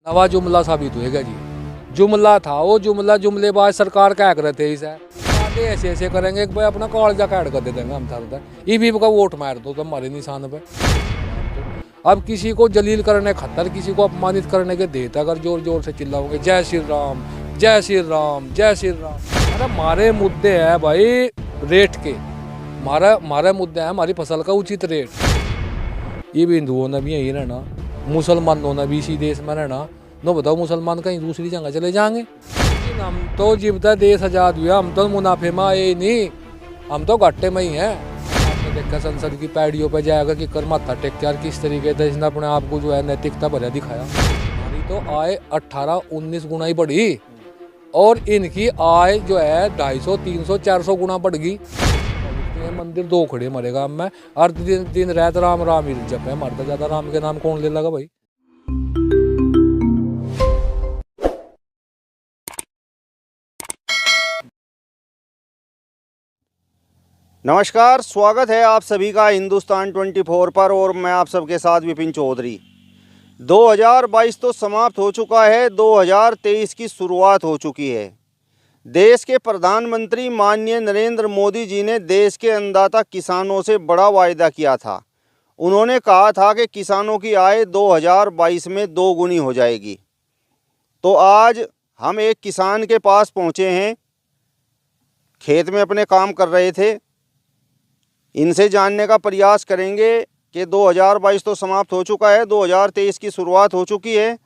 नवा जुमला साबित होएगा जी। जुमला था वो जुमला, जुमलेबाज सरकार क्या कर रहे थे इसे आगे ऐसे ऐसे करेंगे कि भाई अपना कॉलेजा कैड कर दे देंगे हम सारे ईवी का वोट मार दो तो हमारे निशान पे। अब किसी को जलील करने खतर, किसी को अपमानित करने के देता अगर जोर जोर से चिल्लाओगे जय श्री राम जय श्री राम जय श्री राम। अरे मारे मुद्दे है भाई रेट के, मारे मुद्दे हैं हमारी फसल का उचित रेट। ये भी हिंदुओं ने भी यही रहना, मुसलमानों ने भी इसी देश में रहना। नो बताओ मुसलमान कहीं दूसरी जगह चले जाएंगे? हम तो जीवता देश आजाद हुआ, हम तो मुनाफे में आए नहीं, हम तो घाटे में ही हैं। आपने देखा संसद की पैड़ियों पे जाएगा कि कर माथा टेक यार किस तरीके से इसने अपने आप को जो है नैतिकता भरा दिखाया। हमारी तो आय 18-19 गुना ही बढ़ी और इनकी आय जो है 250, 300, 400 गुना बढ़ गई। मंदिर दो खड़े मरे गाँव में और दिन रात राम राम ही जप है, मरता ज्यादा राम के नाम कौन ले लगा भाई। नमस्कार, स्वागत है आप सभी का हिंदुस्तान 24 पर और मैं आप सबके साथ विपिन चौधरी। 2022 तो समाप्त हो चुका है, 2023 की शुरुआत हो चुकी है। देश के प्रधानमंत्री माननीय नरेंद्र मोदी जी ने देश के अन्नदाता किसानों से बड़ा वायदा किया था। उन्होंने कहा था कि किसानों की आय 2022 में 2 गुनी हो जाएगी। तो आज हम एक किसान के पास पहुंचे हैं, खेत में अपने काम कर रहे थे। इनसे जानने का प्रयास करेंगे कि 2022 तो समाप्त हो चुका है, 2023 की शुरुआत हो चुकी है।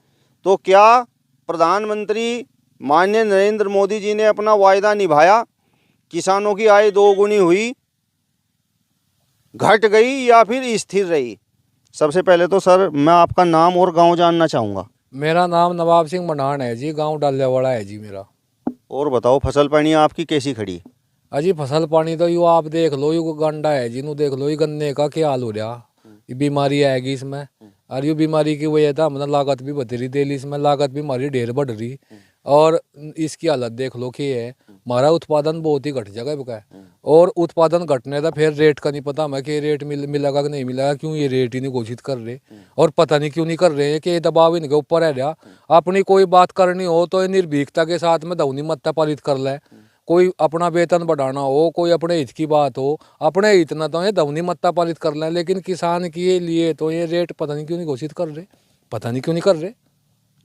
तो क्या प्रधानमंत्री माननीय नरेंद्र मोदी जी ने अपना वायदा निभाया? किसानों की आय 2 गुनी हुई, घट गई या फिर स्थिर रही? सबसे पहले तो सर मैं आपका नाम और गांव जानना चाहूँगा। मेरा नाम नवाब सिंह मनान है जी, गांव डालियावाड़ा है जी मेरा। और बताओ फसल पानी आपकी कैसी खड़ी? अजी फसल पानी तो यू आप देख लो, यू गंडा है जिन्हों देख लो, ये गन्ने का क्या हाल हो रहा। ये बीमारी आएगी इसमें और ये बीमारी की वजह था हमने लागत भी बतेरी दे ली, इसमें लागत भी हमारी ढेर बढ़ रही और इसकी हालत देख लो कि है हमारा उत्पादन बहुत ही घट जगह का है। और उत्पादन घटने का फिर रेट का नहीं पता हमें कि रेट मिलेगा कि नहीं मिलेगा, क्यों ये रेट ही नहीं घोषित कर रहे और पता नहीं क्यों नहीं कर रहे हैं कि ये दबाव इनके ऊपर है रहा। अपनी कोई बात करनी हो तो ये निर्भीकता के साथ में दौनी मत्ता पालित कर ले। कोई अपना वेतन बढ़ाना हो, कोई अपने हित की बात हो, अपने हित न तो ये दौनी मत्ता पालित कर लें, लेकिन किसान के लिए तो ये रेट पता नहीं क्यों नहीं घोषित कर रहे, पता नहीं क्यों नहीं कर रहे।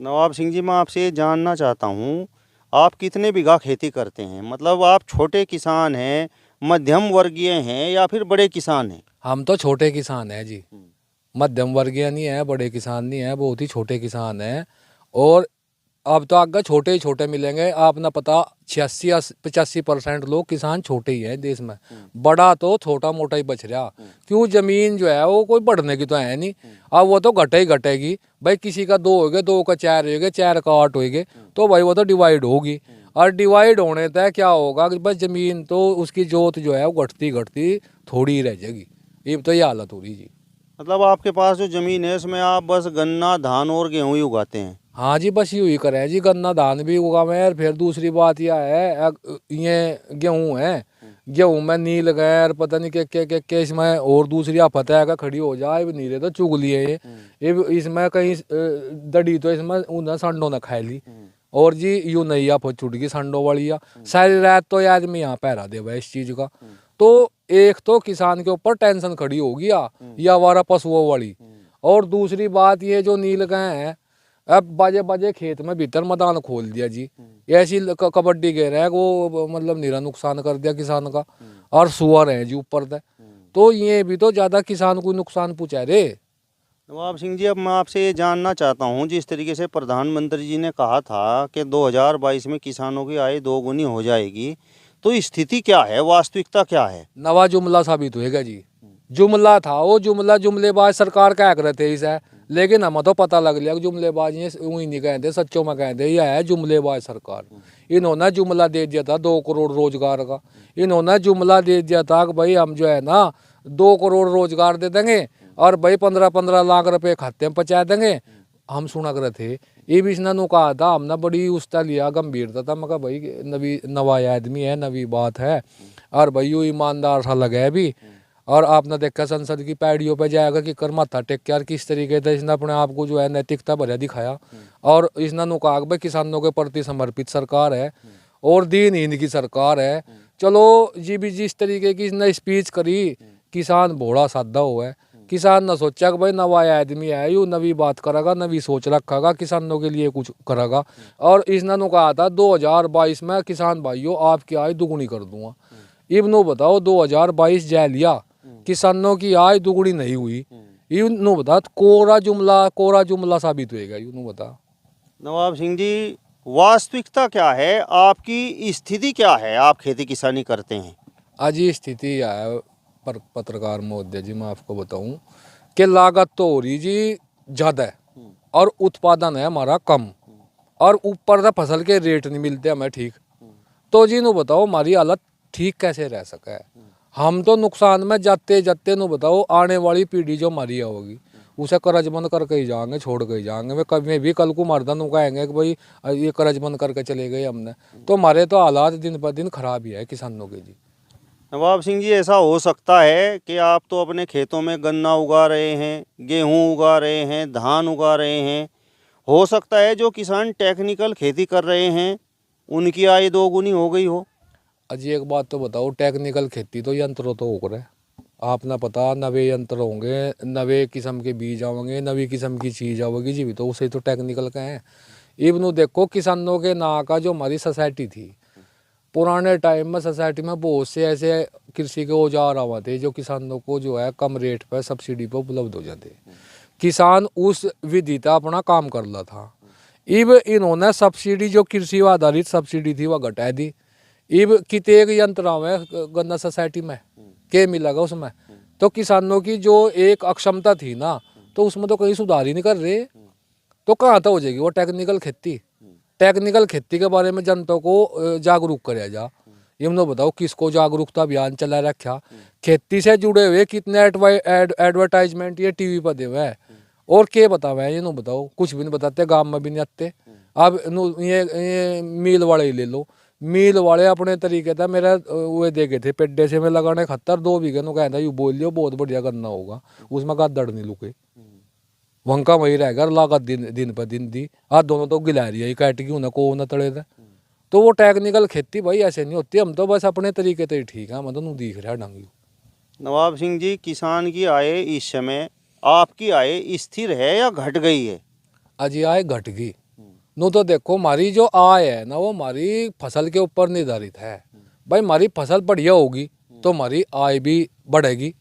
नवाब सिंह जी, मैं आपसे ये जानना चाहता हूँ, आप कितने बीघा खेती करते हैं? मतलब आप छोटे किसान हैं, मध्यम वर्गीय हैं या फिर बड़े किसान हैं? हम तो छोटे किसान हैं जी, मध्यम वर्गीय नहीं है, बड़े किसान नहीं है, बहुत ही छोटे किसान हैं। और अब तो आगे छोटे ही छोटे मिलेंगे, आपने पता 86-85% लोग किसान छोटे ही हैं देश में। बड़ा तो छोटा मोटा ही बच रहा, क्यों जमीन जो है वो कोई बढ़ने की तो है नहीं। अब वो तो घटे ही घटेगी भाई, किसी का 2 हो गए, 2 का 4 हो गए, 4 का 8 हो गए, तो भाई वो तो डिवाइड होगी। और डिवाइड होने तक क्या होगा कि बस जमीन तो उसकी जोत जो है वो घटती घटती थोड़ी ही रह जाएगी। ये तो ये हालत हो रही जी। मतलब आपके पास जो ज़मीन है उसमें आप बस गन्ना, धान और गेहूँ ही उगाते हैं? हाँ जी, बस यूँ ही करें जी, गन्ना धान भी उगावे। और फिर दूसरी बात यह है ये गेहूँ है, गेहूँ में नील गैर पता नहीं के इसमें और दूसरी आफत है खड़ी हो जाए नीरे तो चुग लिए ये इसमें कहीं दड़ी तो इसमें उन्हें संडों ने खाई ली। और जी यूँ नहीं आफत छुट गई संडो वाली सारी रात तो ये आदमी यहाँ पहरा दे भाई इस चीज़ का। तो एक तो किसान के ऊपर टेंशन खड़ी होगी या आवारा पशुओं वाली। और दूसरी बात ये जो नील गाय है, अब बाजे बाजे खेत में भीतर मैदान खोल दिया जी, ऐसी कबड्डी कह रहे हैं वो मतलब निरा नुकसान कर दिया किसान का। और सुअर है जी ऊपर से, तो ये भी तो ज्यादा किसान को नुकसान पहुंचा रे। नवाब सिंह जी, अब मैं आपसे ये जानना चाहता हूँ, जिस तरीके से प्रधानमंत्री जी ने कहा था कि 2022 में किसानों की आय 2 गुनी हो जाएगी, तो स्थिति क्या है, वास्तविकता क्या है? नवा जुमला साबित होएगा जी। जुमला था वो जुमला, जुमलेबाज सरकार क्या कर रहे थे इसे, लेकिन हमें तो पता लग लिया कि जुमलेबाज ये वही नहीं कहते, सच्चों में कहते यह है जुमलेबाज सरकार। इन्होंने जुमला दे दिया था 2 करोड़ रोजगार का। इन्होंने जुमला दे दिया था कि भाई हम जो है ना 2 करोड़ रोजगार दे देंगे और भाई 15-15 लाख रुपए खाते में पहुँचा देंगे। हम सुना कर थे ये भी इसने कहा था, हमने बड़ी उसका लिया गंभीरता था। मैं कहा भाई नवा आदमी है, नवी बात है और भाई यूँ ईमानदार सा लगा है भी। और आपने देखा संसद की पैड़ियों पे जाएगा कि कर माथा टेक के यार किस तरीके से इसने अपने आप को जो है नैतिकता भरा दिखाया। और इसने नुकाग भाई किसानों के प्रति समर्पित सरकार है और दीनहीन की सरकार है। चलो जी भी जिस तरीके की इसने स्पीच करी, किसान भोला साधा हुआ है। किसान न सोचा कि भाई नवा आदमी है यू नवी बात करेगा, नवी सोच रखेगा, किसानों के लिए कुछ करेगा। और इसने नु कहा था 2022 में किसान भाइयों आपकी आय दुगुनी कर दूंगा। इब्नो बताओ 2022 जा लिया, किसानों की आय दुगुनी नहीं हुई। इब्नो बता कोरा जुमला साबित होएगा। यूँ बता नवाब सिंह जी, वास्तविकता क्या है, आपकी स्थिति क्या है, आप खेती किसानी करते हैं? आज ये स्थिति है पत्रकार महोदय जी, मैं आपको बताऊं कि लागत तो हो रही जी ज़्यादा है और उत्पादन है हमारा कम, और ऊपर से फसल के रेट नहीं मिलते हमें ठीक। तो जी नु बताओ हमारी हालत ठीक कैसे रह सका है? हम तो नुकसान में जाते जाते नु बताओ आने वाली पीढ़ी जो हमारी होगी उसे कर्जबंद करके ही जाएंगे, छोड़ के ही जाएंगे। वे कभी भी कल को मर्दन कहेंगे कि भाई ये कर्जबंद करके चले गए हमने। तो हमारे तो हालात दिन पर दिन खराब ही है किसानों के जी। नवाब सिंह जी, ऐसा हो सकता है कि आप तो अपने खेतों में गन्ना उगा रहे हैं, गेहूं उगा रहे हैं, धान उगा रहे हैं। हो सकता है जो किसान टेक्निकल खेती कर रहे हैं उनकी आय दोगुनी हो गई हो। अजी एक बात तो बताओ, टेक्निकल खेती तो यंत्रों तो हो रहा है, आपने पता नवे यंत्र होंगे, नवे किस्म के बीज आवेंगे, नवी किस्म की चीज़ आवेगी जी, भी तो उसे तो टेक्निकल का है। इवन देखो किसानों के ना का जो हमारी सोसाइटी थी पुराने टाइम में, सोसाइटी में बहुत से ऐसे कृषि के औजार आवा थे जो किसानों को जो है कम रेट पर सब्सिडी पर उपलब्ध हो जाते। किसान उस विधि का अपना काम कर रहा था। इब इन्होंने सब्सिडी जो कृषि आधारित सब्सिडी थी वह घटा दी। इब कितने यंत्र आवे गन्ना सोसाइटी में के मिलेगा उसमें, तो किसानों की जो एक अक्षमता थी ना, तो उसमें तो कहीं सुधार ही नहीं कर रहे। तो कहाँ तक हो जाएगी वो टेक्निकल खेती? टेक्निकल खेती के बारे में जनता को जागरूक कराया जा। ये मुझे बताओ किसको जागरूकता अभियान चला रखा? खेती से जुड़े हुए कितने एडवर्टाइजमेंट ये टीवी पर दे हुए है और क्या बतावे हैं? ये नो बताओ, कुछ भी नहीं बताते, गांव में भी नहीं आते। अब ये मील वाले ही ले लो, मील वाले अपने तरीके था मेरा वो दे गए थे पेड्डे से में लगाने खतर 2 बीघे नो कहता यू बोल लियो बहुत बढ़िया करना होगा, उसमें गादड़ नहीं लुके वंका वही रहेगा। लागत दिन पर दिन दी आज दोनों तो गिलहरिया ही काट गई उन्हें को न तड़े थे। तो वो टेक्निकल खेती भाई ऐसे नहीं होती, हम तो बस अपने तरीके से ही ठीक है, मतलब दिख रहा है ढंग। नवाब सिंह जी, किसान की आय इस समय, आपकी आय स्थिर है या घट गई है? अजी आय घट गई नो, तो देखो हमारी जो आय है ना वो हमारी फसल के ऊपर निर्धारित है। भाई हमारी फसल बढ़िया होगी तो हमारी आय भी बढ़ेगी,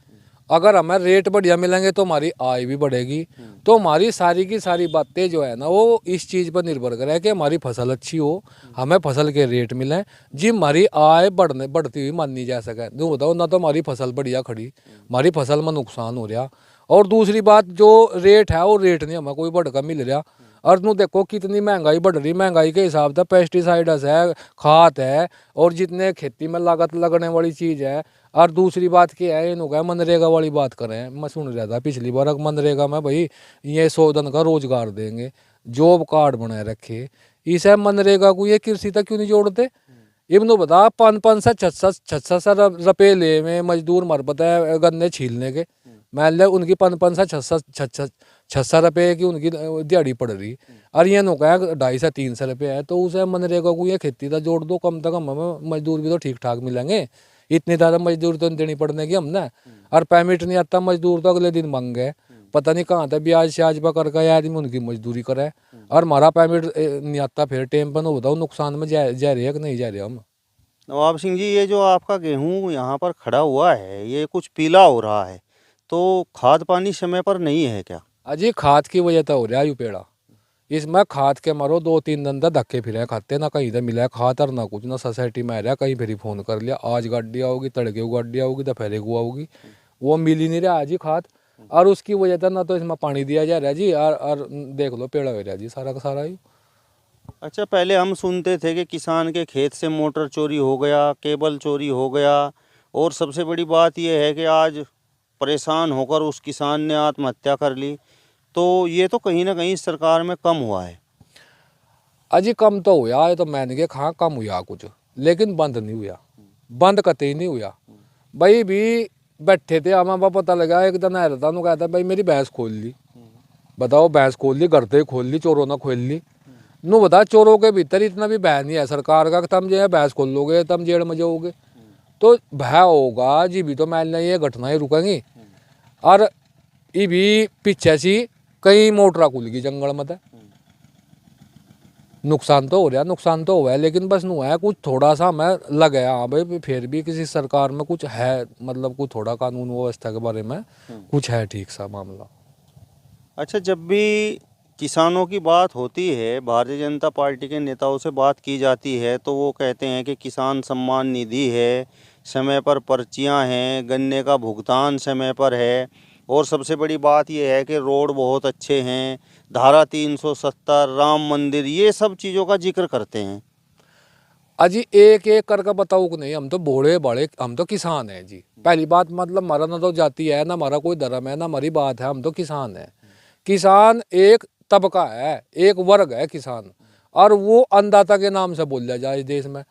अगर हमें रेट बढ़िया मिलेंगे तो हमारी आय भी बढ़ेगी। तो हमारी सारी की सारी बातें जो है ना वो इस चीज़ पर निर्भर करे कि हमारी फसल अच्छी हो, हमें फसल के रेट मिलें जी, हमारी आय बढ़ती हुई मानी जा सके। जो बताओ ना तो हमारी फसल बढ़िया खड़ी, हमारी फसल में नुकसान हो रहा। और दूसरी बात जो रेट है वो रेट नहीं हमें कोई बढ़कर मिल रहा। और तुम देखो कितनी महंगाई बढ़ रही, महंगाई के हिसाब से पेस्टिसाइड्स है, खाद है, और जितने खेती में लागत लगने वाली चीज़ है। और दूसरी बात क्या है, इन्हों मनरेगा वाली बात करें, मैं सुन रहा था पिछली बार मनरेगा में भाई ये 100 दिन का रोजगार देंगे, जॉब कार्ड बनाए रखे। इसे मनरेगा को ये कृषि तक क्यों नहीं जोड़ते? इब्नो बता 5-5 से 600 रुपये ले में मजदूर मर पता है गन्ने छीलने के, मान लिया उनकी 5-5 से 600 रुपये की उनकी दिहाड़ी पड़ रही, और ये नुका 250 से 300 रुपये है। तो उसे मनरेगा को ये खेती का जोड़ दो, कम से कम हमें मजदूर भी तो ठीक ठाक मिलेंगे। इतनी ज़्यादा मजदूर तो देनी पड़ने की हमने, और पेमेंट नहीं आता मजदूर तो अगले दिन मांग गए, पता नहीं कहाँ था ब्याज श्याज पर करके आदमी उनकी मजदूरी करे, और हमारा पेमेंट नहीं आता फिर टाइम पर। बताओ नुकसान में जा रहे हैं कि नहीं जा रहे हम? नवाब सिंह जी, ये जो आपका गेहूं यहाँ पर खड़ा हुआ है ये कुछ पीला हो रहा है, तो खाद पानी समय पर नहीं है क्या? अजी खाद की वजह तो हो रहा है यू पेड़ा, इसमें खाद के मारो 2-3 दिन तक धक्के फिरे खाते, ना कहीं से मिला खाद और ना कुछ, ना सोसाइटी में आ रहा, कहीं फिर फोन कर लिया आज गाड़ी आओगी, तड़के को गाड़ी आओगी, दोपहर को आओगी, वो मिल ही नहीं रहा जी खाद। और उसकी वजह से ना तो इसमें पानी दिया जा रहा है जी, और देख लो पेड़ा हो रहा है जी सारा का सारा ही। अच्छा, पहले हम सुनते थे कि किसान के खेत से मोटर चोरी हो गया, केबल चोरी हो गया, और सबसे बड़ी बात यह है कि आज परेशान होकर उस किसान ने आत्महत्या कर ली। तो ये तो कहीं ना कहीं सरकार में कम हुआ है। अजी कम तो हुआ है, तो मैंने के हाँ कम हुआ कुछ, लेकिन बंद नहीं हुआ, बंद कतई नहीं हुआ। भाई भी बैठे थे, हमें पता लगा एक दिन आ रहा था, कहता भाई मेरी भैंस खोल ली। बताओ, भैंस खोल ली, घर पे खोल ली, चोरों ने खोल ली। नु बता, चोरों के भीतर इतना भी भय नहीं है सरकार का कि तुम जो है भैंस खोल लोगे, तुम जेल में जाओगे। तो भय होगा जी भी, तो मैंने ये घटनाएं रुकेंगी। और ये भी पीछे सी कई मोटरा खुल गई जंगल में। नुकसान तो हो रहा, नुकसान तो हुआ है, लेकिन बस नु है कुछ थोड़ा सा हमें लगे हाँ भाई फिर भी किसी सरकार में कुछ है, मतलब कुछ थोड़ा कानून व्यवस्था के बारे में कुछ है ठीक सा मामला। अच्छा, जब भी किसानों की बात होती है, भारतीय जनता पार्टी के नेताओं से बात की जाती है, तो वो कहते हैं कि किसान सम्मान निधि है, समय पर पर्चियां हैं, गन्ने का भुगतान समय पर है, और सबसे बड़ी बात यह है कि रोड बहुत अच्छे हैं, धारा 370, राम मंदिर, ये सब चीज़ों का जिक्र करते हैं। अजी एक एक करके बताओ कि नहीं, हम तो बड़े बड़े, हम तो किसान हैं जी। पहली बात, मतलब हमारा ना तो जाति है, ना हमारा कोई धर्म है, ना हमारी बात है, हम तो किसान हैं। किसान एक तबका है, एक वर्ग है किसान, और वो अन्नदाता के नाम से बोला जाए इस देश में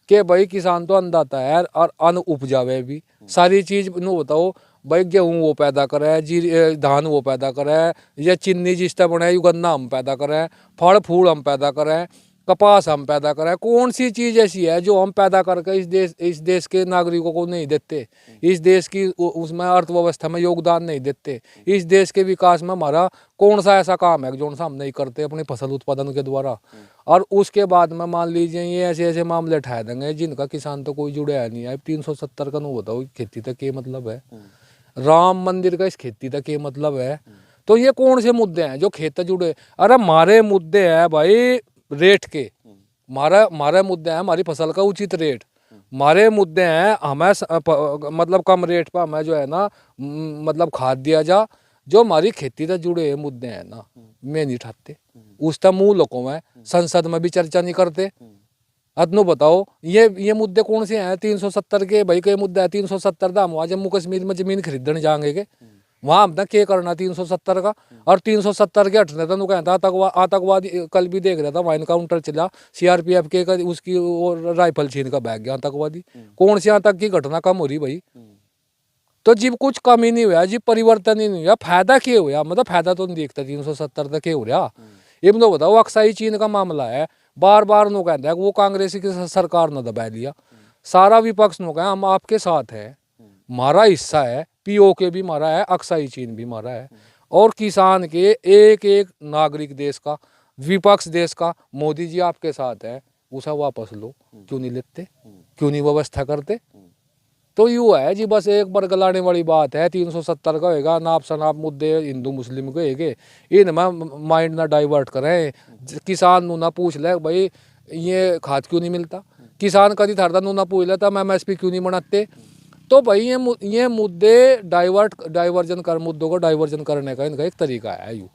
कि भाई किसान तो अन्नदाता है और अन्न उपजावे भी सारी चीज नु बताओ। भाई गेहूँ वो पैदा करे, जी धान वो पैदा करे, या चीनी जिससे बने गन्ना हम पैदा करें, फल फूल हम पैदा करें, कपास हम पैदा करें। कौन सी चीज ऐसी है जो हम पैदा करके इस देश के नागरिकों को नहीं देते, इस देश की उसमें अर्थव्यवस्था में योगदान नहीं देते, इस देश के विकास में हमारा कौन सा ऐसा काम है जो हम नहीं करते अपनी फसल उत्पादन के द्वारा। और उसके बाद में मान लीजिए ये ऐसे ऐसे मामले उठा देंगे जिनका किसान तो कोई जुड़े है नहीं है। 370 का नु बताओ खेती तक ये मतलब है, राम मंदिर का इस खेती तक ये मतलब है। तो ये कौन से मुद्दे हैं जो खेत जुड़े? अरे हमारे मुद्दे है भाई रेट के, हमारे मुद्दे हैं हमारी फसल का उचित रेट, हमारे मुद्दे हैं हमें मतलब कम रेट पर हमें जो है ना मतलब खाद दिया जा। जो हमारी खेती से जुड़े मुद्दे हैं ना, मैं नहीं उठाते, उसका मुंह लोगों में संसद में भी चर्चा नहीं करते। अतनु बताओ ये मुद्दे कौन से हैं 370 के? भाई कई मुद्दा है 370 का, हम वहाँ जम्मू कश्मीर में जमीन खरीदने जाएंगे के वहाँ हमने क्या करना 370 का? और 370 के हटने था कहता आतंकवाद कल भी देख रहा था, वहाँ इनकाउंटर चला, सीआरपीएफ के उसकी और राइफल छीन का भाग गया आतंकवादी। कौन सी आतंक की घटना कम हो रही भाई? तो जब कुछ कम ही नहीं हुआ, जब परिवर्तन ही नहीं हुआ, फायदा क्या हुआ? मतलब फायदा तो नहीं देखता 370 तक क्या हो रहा। ये तो बताओ, अक्साई चीन का मामला है, बार बार नो कहता है वो कांग्रेस की सरकार ने दबा लिया, सारा विपक्ष नो कहा हम आपके साथ है, हमारा हिस्सा है, पीओके भी मारा है, अक्साई चीन भी मारा है। और किसान के एक एक नागरिक देश का, विपक्ष देश का, मोदी जी आपके साथ है, उसे वापस लो, क्यों नहीं लेते, क्यों नहीं व्यवस्था करते? तो यूँ है जी, बस एक बरगलाने वाली बात है। 370 का होगा, नाप शनाप मुद्दे हिंदू मुस्लिम के होगे, इनमें माइंड ना डाइवर्ट करें। किसान नू ना पूछ ले भाई ये खाद क्यों नहीं मिलता, किसान कभी थारदा नू ना पूछ लेता हम एमएसपी क्यों नहीं बनाते। तो भाई ये मुद्दे डाइवर्जन कर, मुद्दों को डाइवर्जन करने का इनका एक तरीका है। यूँ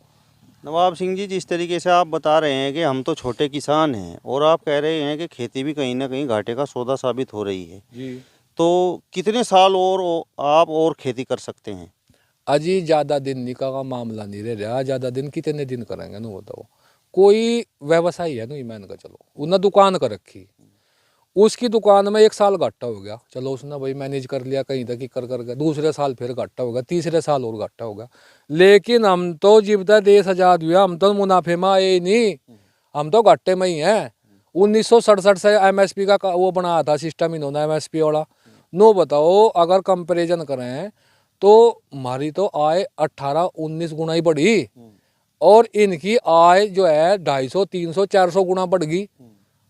नवाब सिंह जी, जिस तरीके से आप बता रहे हैं कि हम तो छोटे किसान हैं, और आप कह रहे हैं कि खेती भी कहीं ना कहीं घाटे का सौदा साबित हो रही है जी, तो कितने साल और आप और खेती कर सकते हैं? अजी ज़्यादा दिन निका का मामला नहीं रह रहा, ज़्यादा दिन कितने दिन करेंगे ना बताओ। कोई व्यवसायी है ना, ईमान का चलो उन्हें दुकान कर रखी, उसकी दुकान में 1 साल घाटा हो गया, चलो उसने भाई मैनेज कर लिया कहीं तक कर गया, दूसरे साल फिर घाटा होगा, तीसरे साल और घाटा होगा। लेकिन हम तो जब तक देश आज़ाद हुआ हम तो मुनाफे में आए ही नहीं, हम तो घाटे में ही हैं। 1967 से एमएसपी का वो बनाया था सिस्टम इन्होंने, एमएसपी वाला। नो बताओ, अगर कंपैरिजन करें तो हमारी तो आय 18-19 गुना ही बढ़ी, और इनकी आय जो है 250, 300, 400 गुना बढ़ गई।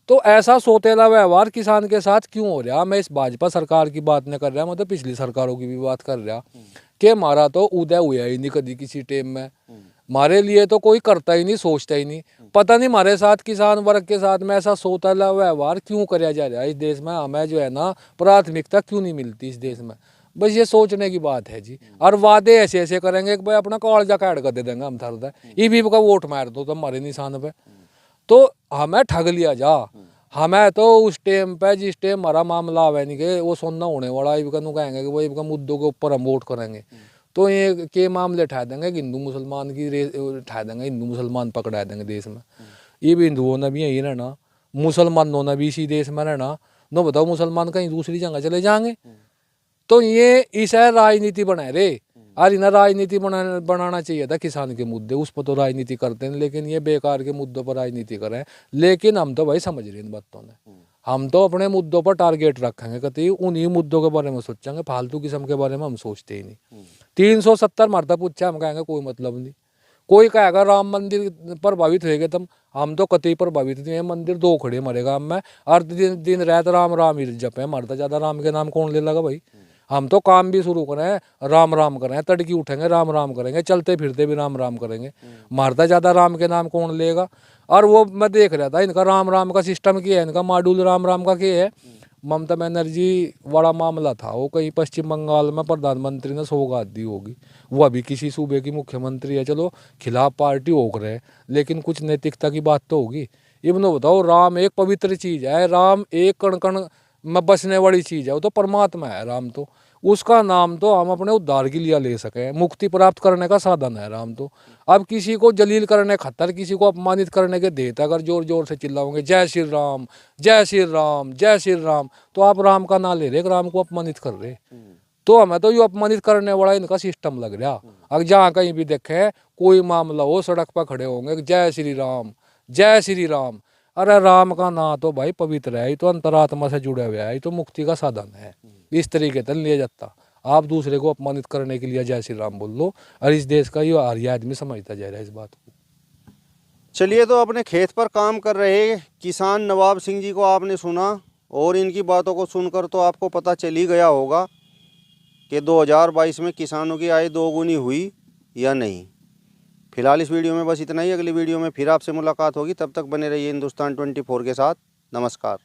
तो ऐसा सोतेला व्यवहार किसान के साथ क्यों हो रहा? मैं इस भाजपा सरकार की बात नहीं कर रहा, मतलब पिछली सरकारों की भी बात कर रहा कि हमारा तो उदय हुआ ही नहीं कभी किसी टाइम में, हमारे लिए तो कोई करता ही नहीं, सोचता ही नहीं। पता नहीं हमारे साथ किसान वर्ग के साथ में ऐसा सोतेला व्यवहार क्यों कराया जा रहा है इस देश में, हमें जो है ना प्राथमिकता क्यों नहीं मिलती इस देश में? बस ये सोचने की बात है जी। और वादे ऐसे ऐसे करेंगे कि भाई अपना कालजा काट कर दे देंगे हम थारदा, ईवी का वोट मार दो तो हमारे निशान पे, तो हमें ठग लिया जा। हमें तो उस टाइम पे जिस टाइम हमारा मामला आवे नहीं के वो सुनना होने वाला, इनका कहेंगे कि वो मुद्दों के ऊपर हम वोट करेंगे, तो ये के मामले उठा देंगे कि हिंदू मुसलमान की उठा देंगे, हिंदू मुसलमान पकड़ा देंगे देश में। ये भी हिंदुओं ने भी यही रहना, मुसलमानों ने भी इसी देश में रहना। नो बताओ, मुसलमान कहीं दूसरी जगह चले जाएंगे? तो ये इस है राजनीति बनाए रे। और इन्हें राजनीति बनाना चाहिए था किसान के मुद्दे, उस पर तो राजनीति करते हैं, लेकिन ये बेकार के मुद्दों पर राजनीति कर रहे हैं। लेकिन हम तो भाई समझ रहे हैं इन बातों ने, हम तो अपने मुद्दों पर टारगेट रखेंगे, कभी उन्हीं मुद्दों के बारे में सोचेंगे, फालतू किस्म के बारे में हम सोचते ही नहीं। 370 मरता पूछा, हम कहेंगे कोई मतलब नहीं। कोई कहेगा राम मंदिर प्रभावित होएगा, तब हम तो कतई प्रभावित नहीं है। मंदिर दो खड़े मरेगा, हम में हर दिन दिन रात राम राम ही जपे, मरता ज्यादा राम के नाम कौन ले लगा भाई। हम तो काम भी शुरू करें, राम राम करें, तड़की उठेंगे राम राम करेंगे, चलते फिरते भी राम राम करेंगे, मरता ज्यादा राम के नाम कौन लेगा। और वो मैं देख रहा था इनका राम राम का सिस्टम क्या है, इनका मॉड्यूल राम राम का क्या है। ममता बनर्जी बड़ा मामला था, वो कहीं पश्चिम बंगाल में प्रधानमंत्री ने सौगात दी होगी, वो अभी किसी सूबे की मुख्यमंत्री है, चलो खिलाफ पार्टी हो रहे, लेकिन कुछ नैतिकता की बात तो होगी। इब्नो बताओ, राम एक पवित्र चीज है, राम एक कण कण में बसने वाली चीज है, वो तो परमात्मा है राम, तो उसका नाम तो हम अपने उद्धार के लिए ले सकें, मुक्ति प्राप्त करने का साधन है राम। तो अब किसी को जलील करने खतर, किसी को अपमानित करने के देत अगर जोर जोर से चिल्लाओगे जय श्री राम जय श्री राम जय श्री राम, तो आप राम का नाम ले रहे, राम को अपमानित कर रहे। तो हमें तो ये अपमानित करने वाला इनका सिस्टम लग रहा। अगर जहाँ कहीं भी देखे कोई मामला हो, सड़क पर खड़े होंगे जय श्री राम जय श्री राम। अरे राम का नाम तो भाई पवित्र है, ये तो अंतरात्मा से जुड़ा हुआ है, ये तो मुक्ति का साधन है, इस तरीके से लिया जाता। आप दूसरे को अपमानित करने के लिए जय श्री राम बोल लो, और इस देश का ये आर्य आदमी समझता जा रहा है इस बात को। चलिए, तो अपने खेत पर काम कर रहे किसान नवाब सिंह जी को आपने सुना, और इनकी बातों को सुनकर तो आपको पता चल ही गया होगा कि 2022 में किसानों की आय दोगुनी हुई या नहीं। फिलहाल इस वीडियो में बस इतना ही, अगली वीडियो में फिर आपसे मुलाकात होगी, तब तक बने रहिए हिंदुस्तान 24 के साथ। नमस्कार।